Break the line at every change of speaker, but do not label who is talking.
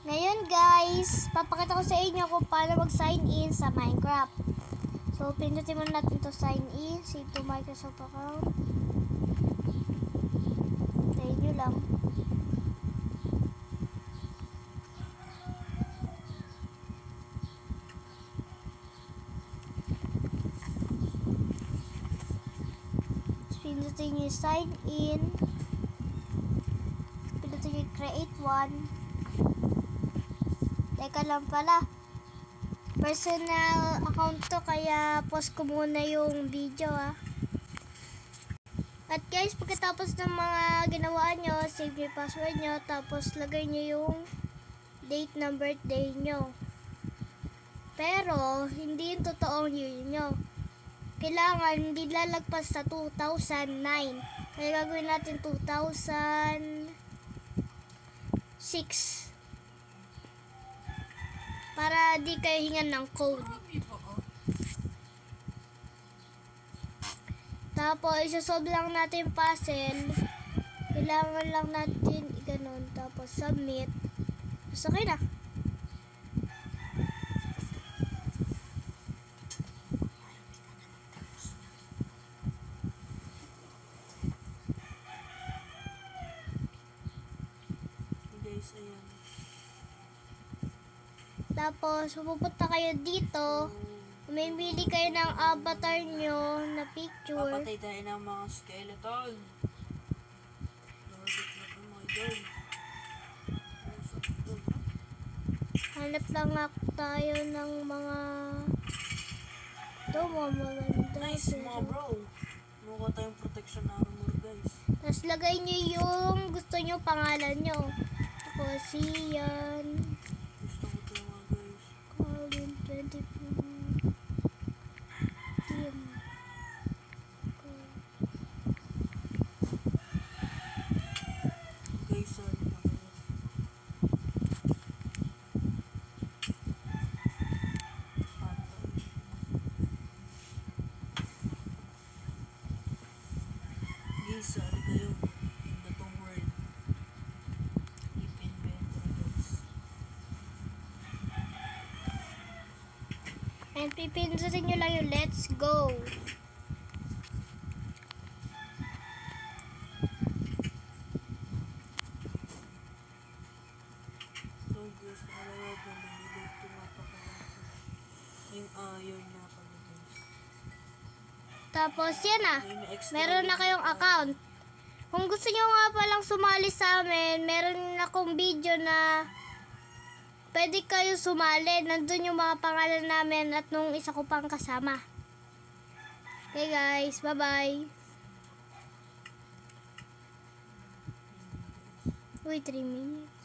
Ngayon guys, papakita ko sa inyo kung paano mag-sign in sa Minecraft. So, pindutin muna natin to sign in. Save to Microsoft account. Tayo nyo lang. Pindutin nyo sign in. Pindutin nyo create one. Teka lang pala. Personal account to, kaya post ko muna yung video At guys, pagkatapos ng mga ginawa nyo, save yung password nyo, tapos lagay nyo yung date ng birthday nyo. Pero, hindi yung totoong year nyo. Kailangan hindi lalagpas sa 2009. Kaya gagawin natin 2006. Para di kayo hingan ng code. Tapos, isasolve lang natin yung puzzle. Kailangan lang natin i-ganon. Tapos, submit. So, okay na.
Guys, ayan.
Tapos, pupunta kayo dito. Mamimili kayo ng avatar nyo na picture.
Papatay tayo ng mga skeleton. Lord, ito na mga idol.
Hanap lang tayo ng mga maganda.
Nice mga bro. Mukha tayong protection armor guys.
Tapos lagay nyo yung gusto nyo pangalan nyo. Tapos yan.
Gusto ko ito mga guys.
Colin 24. Team.
Guys, sorry na kayo. Guys, sorry kayo. Gatong word. Keep inventory guys.
And pipindutin nyo lang yung let's go.
So guys, nakalawa po nililog tumapakalan. Yung ayaw na pala guys.
Tapos yan
May extra
meron na
din.
kayong account. Kung gusto nyo nga palang sumali sa amin, meron akong video na pwede kayo sumali. Nandun yung mga pangalan namin at nung isa ko pang kasama. Okay guys, bye-bye. Uy, 3 minutes.